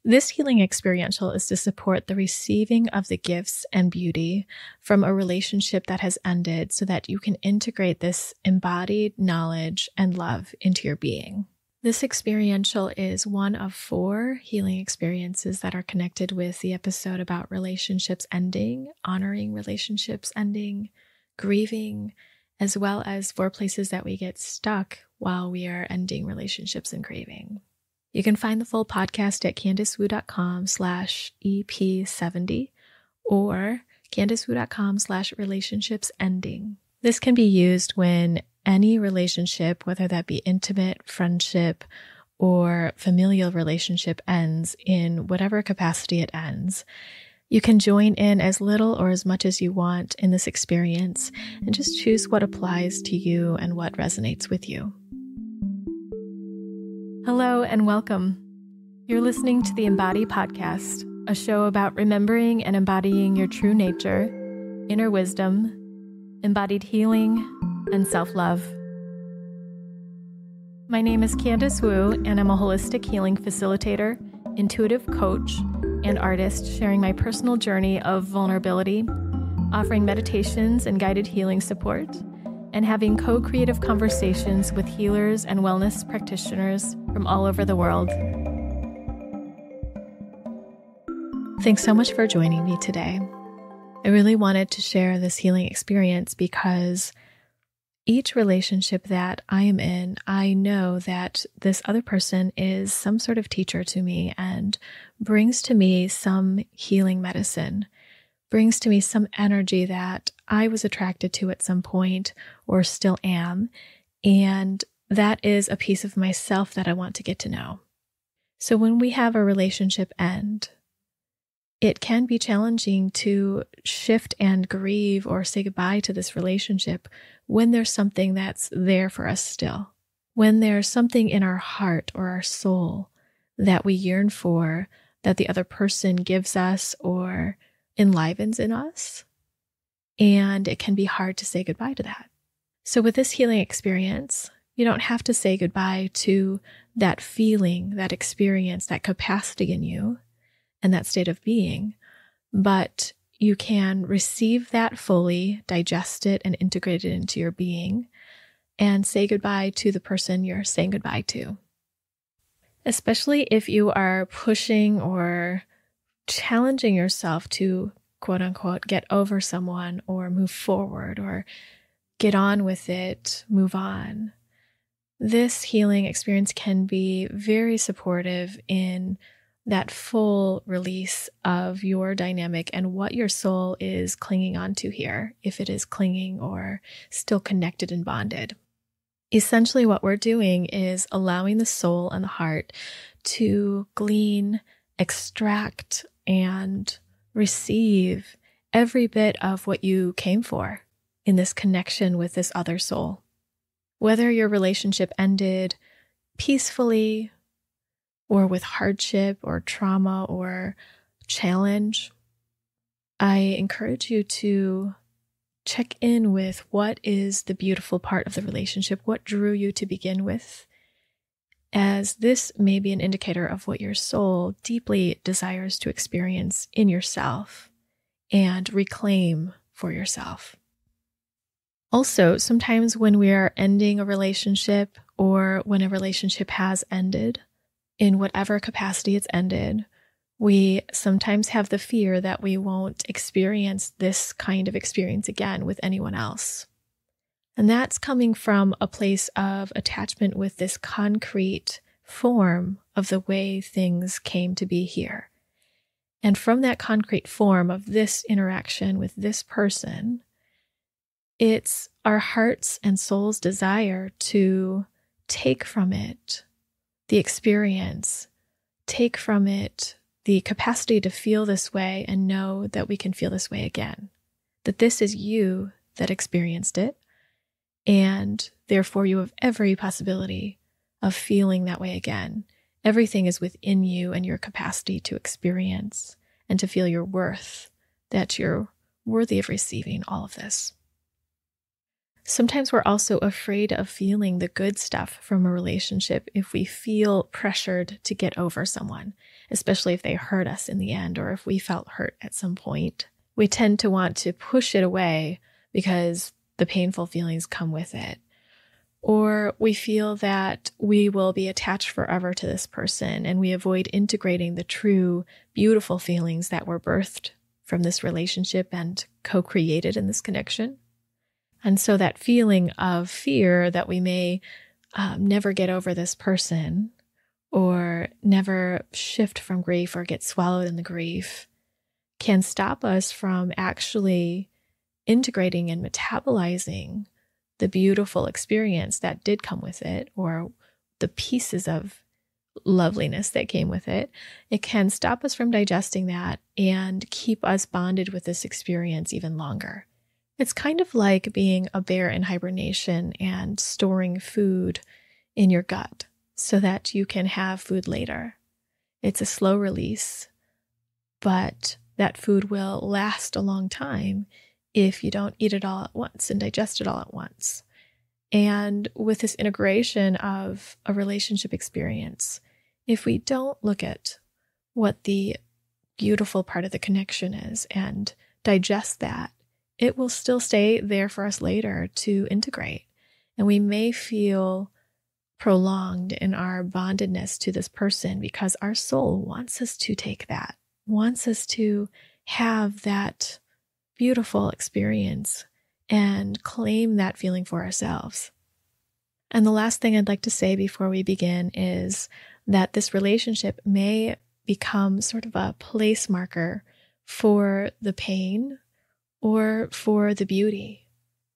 This healing experiential is to support the receiving of the gifts and beauty from a relationship that has ended so that you can integrate this embodied knowledge and love into your being. This experiential is one of 4 healing experiences that are connected with the episode about relationships ending, honoring relationships ending, grieving, as well as 4 places that we get stuck while we are ending relationships and grieving. You can find the full podcast at CandiceWu.com/EP70 or CandiceWu.com/relationshipsending. This can be used when any relationship, whether that be intimate, friendship, or familial relationship, ends in whatever capacity it ends. You can join in as little or as much as you want in this experience and just choose what applies to you and what resonates with you. Hello and welcome. You're listening to the Embody podcast, a show about remembering and embodying your true nature, inner wisdom, embodied healing, and self-love. My name is Candice Wu, and I'm a holistic healing facilitator, intuitive coach, and artist sharing my personal journey of vulnerability, offering meditations and guided healing support, and having co-creative conversations with healers and wellness practitioners from all over the world. Thanks so much for joining me today. I really wanted to share this healing experience because each relationship that I am in, I know that this other person is some sort of teacher to me and brings to me some healing medicine, brings to me some energy that I was attracted to at some point or still am, and that is a piece of myself that I want to get to know. So when we have a relationship end, it can be challenging to shift and grieve or say goodbye to this relationship when there's something that's there for us still. When there's something in our heart or our soul that we yearn for that the other person gives us or enlivens in us, and it can be hard to say goodbye to that. So with this healing experience, you don't have to say goodbye to that feeling, that experience, that capacity in you, and that state of being, but you can receive that fully, digest it, and integrate it into your being, and say goodbye to the person you're saying goodbye to. Especially if you are pushing or challenging yourself to, quote unquote, get over someone or move forward or get on with it, move on. This healing experience can be very supportive in that full release of your dynamic and what your soul is clinging onto here, if it is clinging or still connected and bonded. Essentially, what we're doing is allowing the soul and the heart to glean, extract, and receive every bit of what you came for in this connection with this other soul. Whether your relationship ended peacefully or with hardship or trauma or challenge, I encourage you to check in with what is the beautiful part of the relationship, what drew you to begin with, as this may be an indicator of what your soul deeply desires to experience in yourself and reclaim for yourself. Also, sometimes when we are ending a relationship or when a relationship has ended, in whatever capacity it's ended, we sometimes have the fear that we won't experience this kind of experience again with anyone else. And that's coming from a place of attachment with this concrete form of the way things came to be here. And from that concrete form of this interaction with this person, it's our heart's and soul's desire to take from it the experience, take from it the capacity to feel this way and know that we can feel this way again, that this is you that experienced it, and therefore you have every possibility of feeling that way again. Everything is within you and your capacity to experience and to feel your worth, that you're worthy of receiving all of this. Sometimes we're also afraid of feeling the good stuff from a relationship if we feel pressured to get over someone. especially if they hurt us in the end or if we felt hurt at some point. We tend to want to push it away because the painful feelings come with it. Or we feel that we will be attached forever to this person, and we avoid integrating the true, beautiful feelings that were birthed from this relationship and co-created in this connection. And so that feeling of fear that we may never get over this person or never shift from grief or get swallowed in the grief can stop us from actually integrating and metabolizing the beautiful experience that did come with it, or the pieces of loveliness that came with it. It can stop us from digesting that and keep us bonded with this experience even longer. It's kind of like being a bear in hibernation and storing food in your gut so that you can have food later. It's a slow release, but that food will last a long time if you don't eat it all at once and digest it all at once. And with this integration of a relationship experience, if we don't look at what the beautiful part of the connection is and digest that, it will still stay there for us later to integrate. And we may feel prolonged in our bondedness to this person because our soul wants us to take that, wants us to have that beautiful experience and claim that feeling for ourselves. And the last thing I'd like to say before we begin is that this relationship may become sort of a place marker for the pain or for the beauty.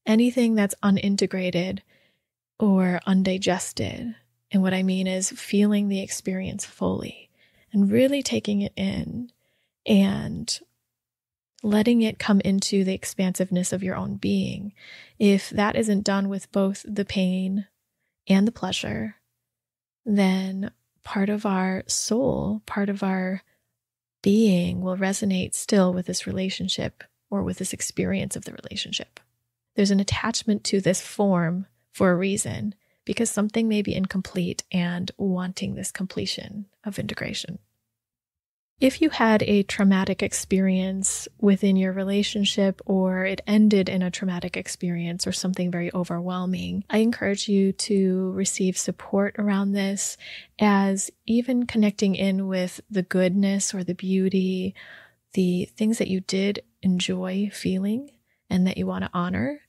Anything that's unintegrated or undigested. And what I mean is feeling the experience fully and really taking it in and letting it come into the expansiveness of your own being. If that isn't done with both the pain and the pleasure, then part of our soul, part of our being will resonate still with this relationship or with this experience of the relationship. There's an attachment to this form for a reason, because something may be incomplete and wanting this completion of integration. If you had a traumatic experience within your relationship, or it ended in a traumatic experience or something very overwhelming, I encourage you to receive support around this, as even connecting in with the goodness or the beauty, the things that you did enjoy feeling and that you want to honor,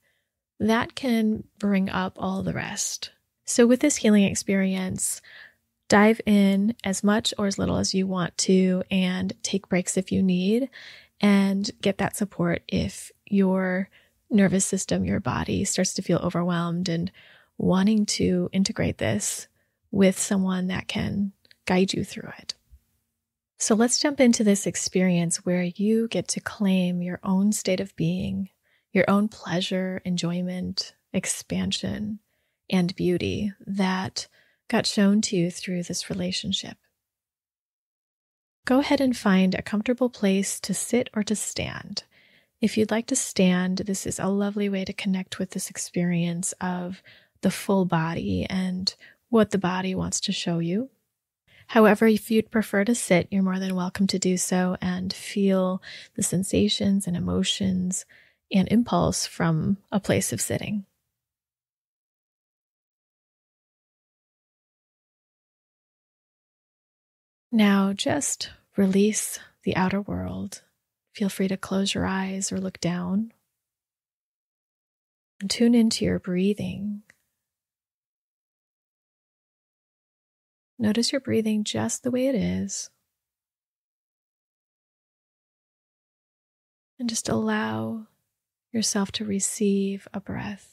that can bring up all the rest. So with this healing experience, dive in as much or as little as you want to, and take breaks if you need, and get that support if your nervous system, your body starts to feel overwhelmed and wanting to integrate this with someone that can guide you through it. So let's jump into this experience where you get to claim your own state of being, your own pleasure, enjoyment, expansion, and beauty that got shown to you through this relationship. Go ahead and find a comfortable place to sit or to stand. If you'd like to stand, this is a lovely way to connect with this experience of the full body and what the body wants to show you. However, if you'd prefer to sit, you're more than welcome to do so and feel the sensations and emotions and impulse from a place of sitting. Now just release the outer world. Feel free to close your eyes or look down. And tune into your breathing. Notice your breathing just the way it is. And just allow yourself to receive a breath.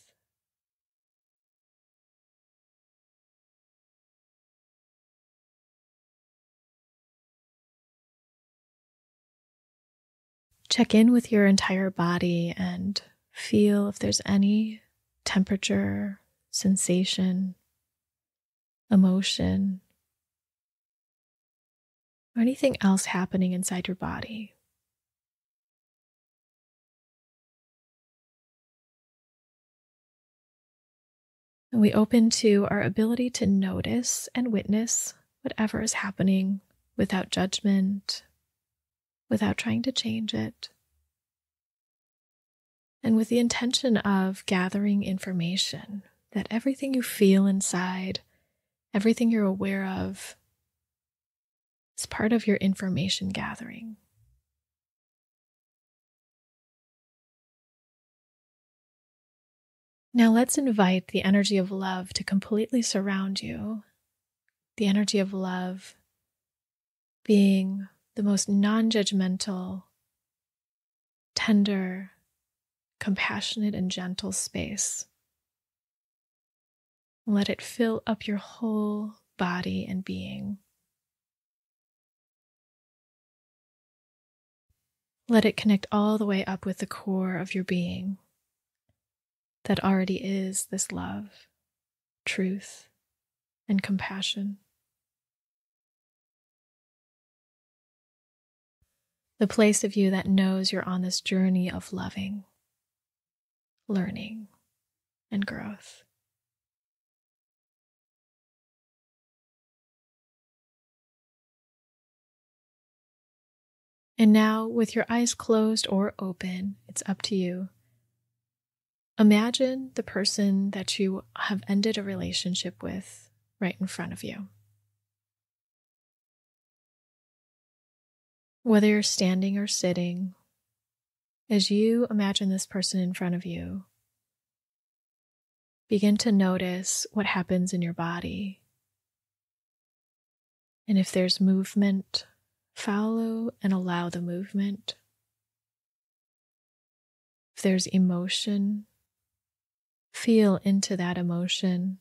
Check in with your entire body and feel if there's any temperature, sensation, emotion, or anything else happening inside your body. And we open to our ability to notice and witness whatever is happening without judgment, without trying to change it, and with the intention of gathering information that everything you feel inside, everything you're aware of, is part of your information gathering. Now let's invite the energy of love to completely surround you. The energy of love being the most non-judgmental, tender, compassionate, and gentle space. Let it fill up your whole body and being. Let it connect all the way up with the core of your being that already is this love, truth, and compassion. The place of you that knows you're on this journey of loving, learning, and growth. And now, with your eyes closed or open, it's up to you. Imagine the person that you have ended a relationship with right in front of you. Whether you're standing or sitting, as you imagine this person in front of you, begin to notice what happens in your body. And if there's movement, follow and allow the movement. If there's emotion, feel into that emotion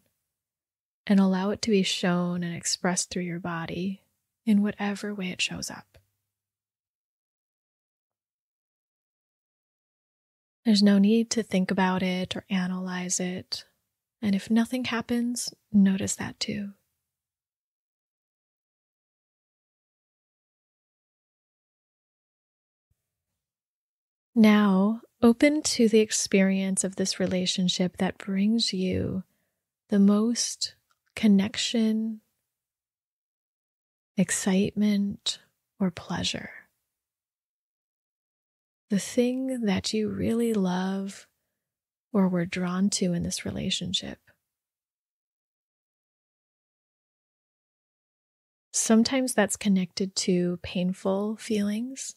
and allow it to be shown and expressed through your body in whatever way it shows up. There's no need to think about it or analyze it. And if nothing happens, notice that too. Now, open to the experience of this relationship that brings you the most connection, excitement, or pleasure. The thing that you really love or were drawn to in this relationship. Sometimes that's connected to painful feelings.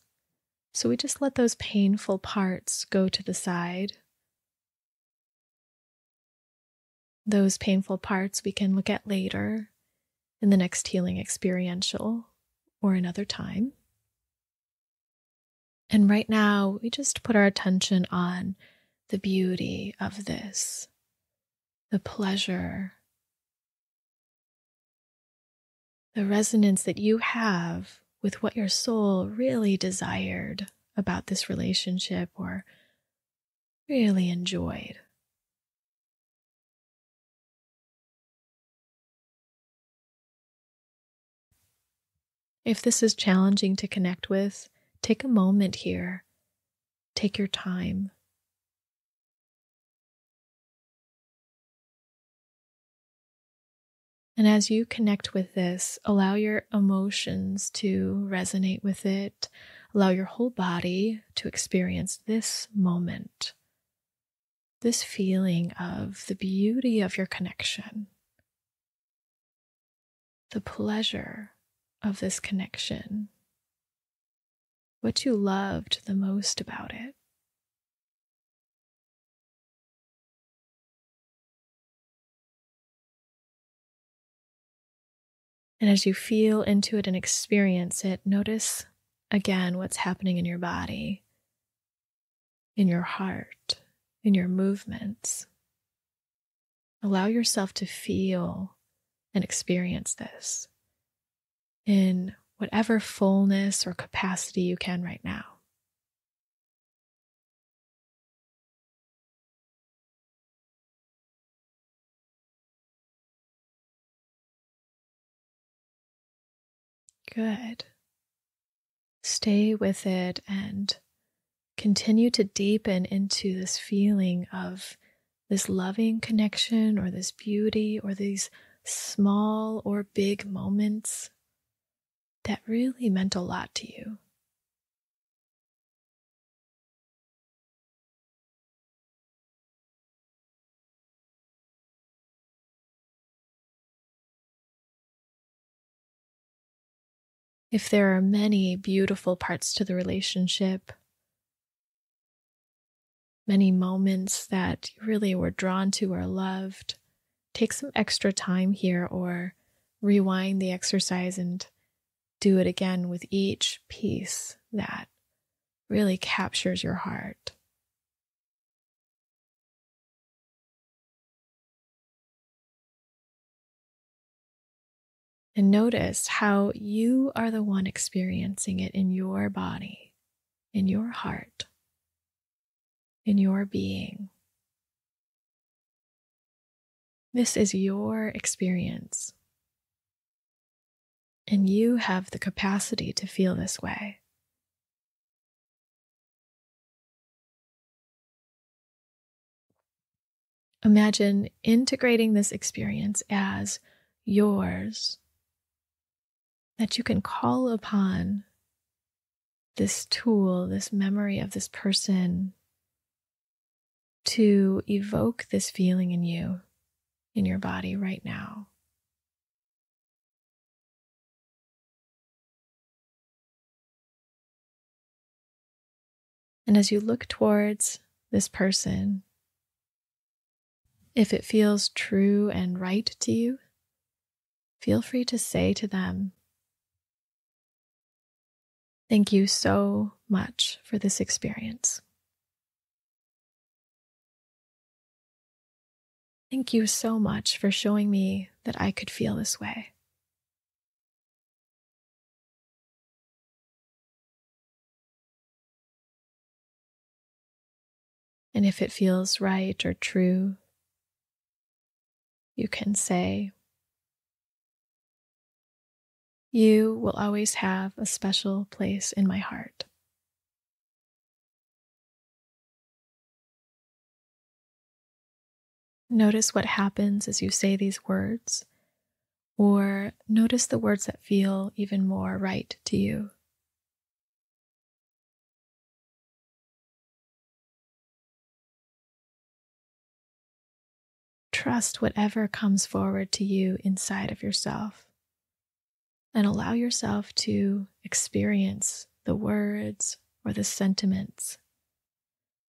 So we just let those painful parts go to the side. Those painful parts we can look at later in the next healing experiential or another time. And right now, we just put our attention on the beauty of this, the pleasure, the resonance that you have with what your soul really desired about this relationship or really enjoyed. If this is challenging to connect with, take a moment here. Take your time. And as you connect with this, allow your emotions to resonate with it. Allow your whole body to experience this moment, this feeling of the beauty of your connection, the pleasure of this connection, what you loved the most about it. And as you feel into it and experience it, notice again what's happening in your body, in your heart, in your movements. Allow yourself to feel and experience this in whatever fullness or capacity you can right now. Good. Stay with it and continue to deepen into this feeling of this loving connection or this beauty or these small or big moments that really meant a lot to you. If there are many beautiful parts to the relationship, many moments that you really were drawn to or loved, take some extra time here or rewind the exercise and do it again with each piece that really captures your heart. And notice how you are the one experiencing it in your body, in your heart, in your being. This is your experience, and you have the capacity to feel this way. Imagine integrating this experience as yours, that you can call upon this tool, this memory of this person, to evoke this feeling in you, in your body right now. And as you look towards this person, if it feels true and right to you, feel free to say to them, "Thank you so much for this experience. Thank you so much for showing me that I could feel this way." And if it feels right or true, you can say, "You will always have a special place in my heart." Notice what happens as you say these words, or notice the words that feel even more right to you. Trust whatever comes forward to you inside of yourself, and allow yourself to experience the words or the sentiments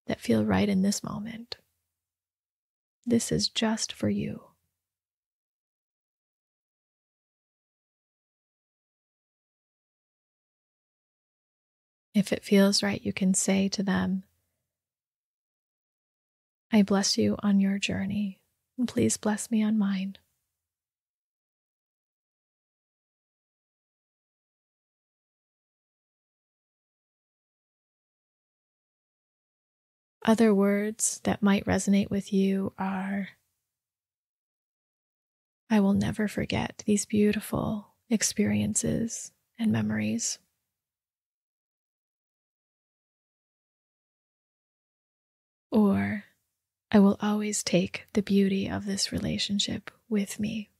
that feel right in this moment. This is just for you. If it feels right, you can say to them, "I bless you on your journey, and please bless me on mine." Other words that might resonate with you are, "I will never forget these beautiful experiences and memories." Or, "I will always take the beauty of this relationship with me."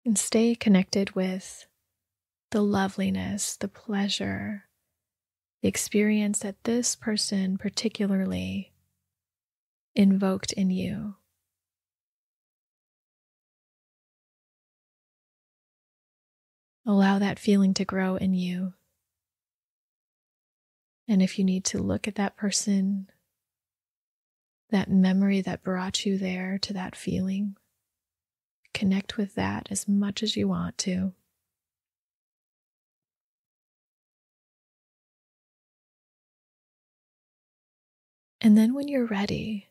And stay connected with the loveliness, the pleasure, the experience that this person particularly invoked in you. Allow that feeling to grow in you. And if you need to look at that person, that memory that brought you there to that feeling, connect with that as much as you want to. And then when you're ready,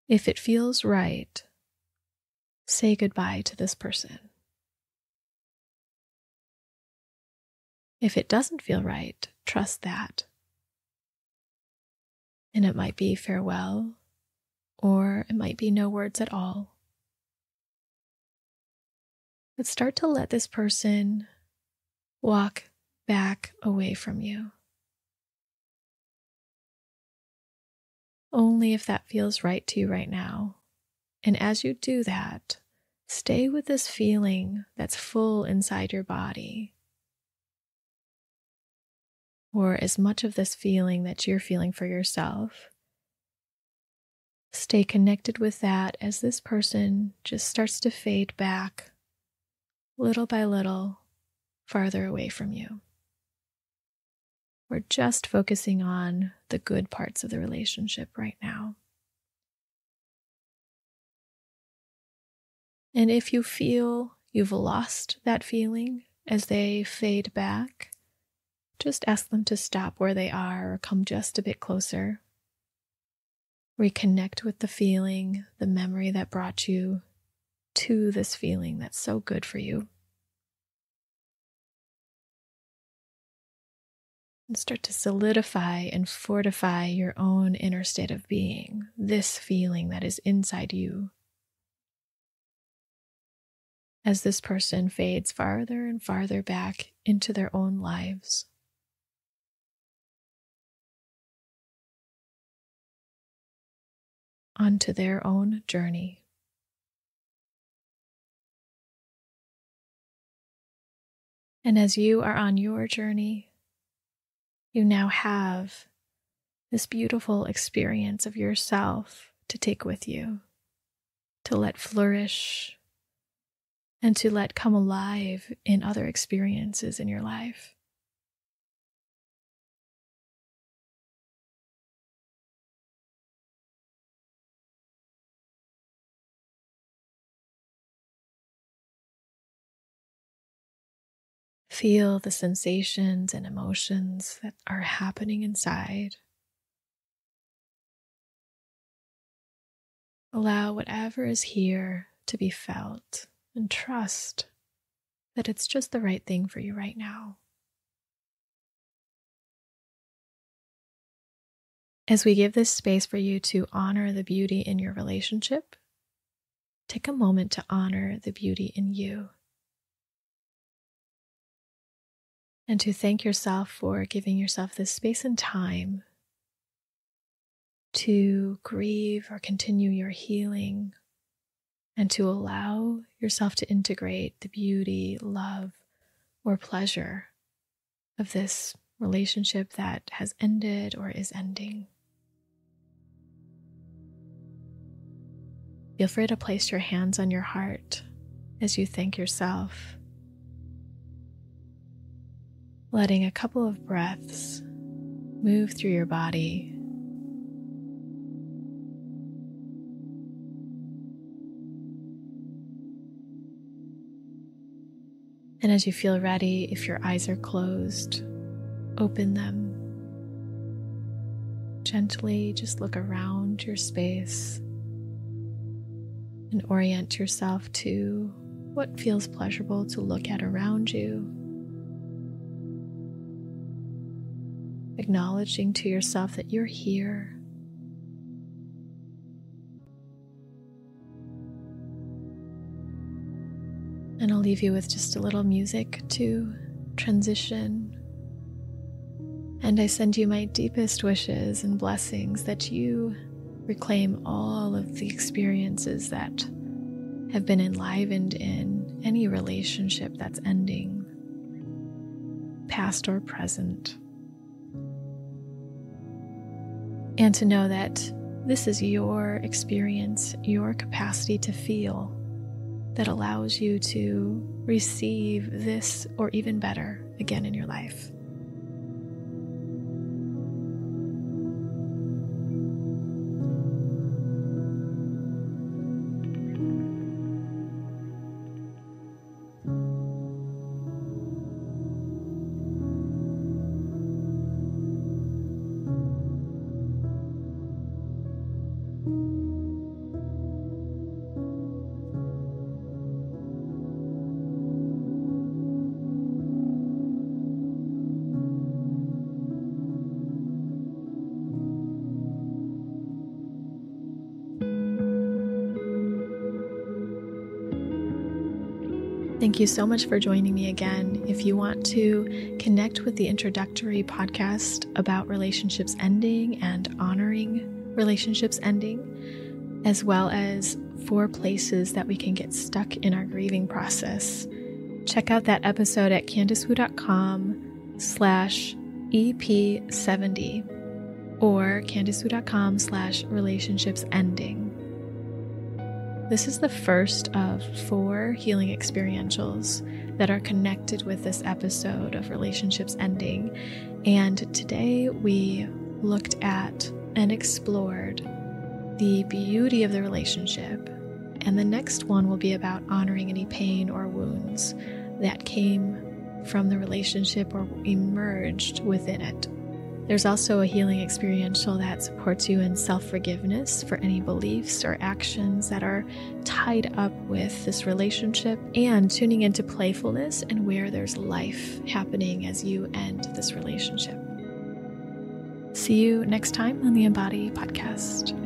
if it feels right, say goodbye to this person. If it doesn't feel right, trust that. And it might be farewell, or it might be no words at all. But start to let this person walk back away from you. only if that feels right to you right now. And as you do that, stay with this feeling that's full inside your body, or as much of this feeling that you're feeling for yourself. Stay connected with that as this person just starts to fade back, little by little, farther away from you. We're just focusing on the good parts of the relationship right now. And if you feel you've lost that feeling as they fade back, just ask them to stop where they are or come just a bit closer. Reconnect with the feeling, the memory that brought you to this feeling that's so good for you. And start to solidify and fortify your own inner state of being, this feeling that is inside you. As this person fades farther and farther back into their own lives. Onto their own journey. And as you are on your journey, you now have this beautiful experience of yourself to take with you, to let flourish, and to let come alive in other experiences in your life. Feel the sensations and emotions that are happening inside. Allow whatever is here to be felt and trust that it's just the right thing for you right now. As we give this space for you to honor the beauty in your relationship, take a moment to honor the beauty in you. And to thank yourself for giving yourself this space and time to grieve or continue your healing, and to allow yourself to integrate the beauty, love, or pleasure of this relationship that has ended or is ending. Feel free to place your hands on your heart as you thank yourself, letting a couple of breaths move through your body. And as you feel ready, if your eyes are closed, open them. Gently just look around your space and orient yourself to what feels pleasurable to look at around you. Acknowledging to yourself that you're here. And I'll leave you with just a little music to transition. And I send you my deepest wishes and blessings that you reclaim all of the experiences that have been enlivened in any relationship that's ending, past or present. And to know that this is your experience, your capacity to feel, that allows you to receive this or even better again in your life. Thank you so much for joining me again. If you want to connect with the introductory podcast about relationships ending and honoring relationships ending, as well as 4 places that we can get stuck in our grieving process. Check out that episode at CandiceWu.com/EP70 or CandiceWu.com/relationshipsending. This is the first of 4 healing experientials that are connected with this episode of relationships ending. And today we looked at and explored the beauty of the relationship. And the next one will be about honoring any pain or wounds that came from the relationship or emerged within it. There's also a healing experiential that supports you in self-forgiveness for any beliefs or actions that are tied up with this relationship, and tuning into playfulness and where there's life happening as you end this relationship. See you next time on the Embody podcast.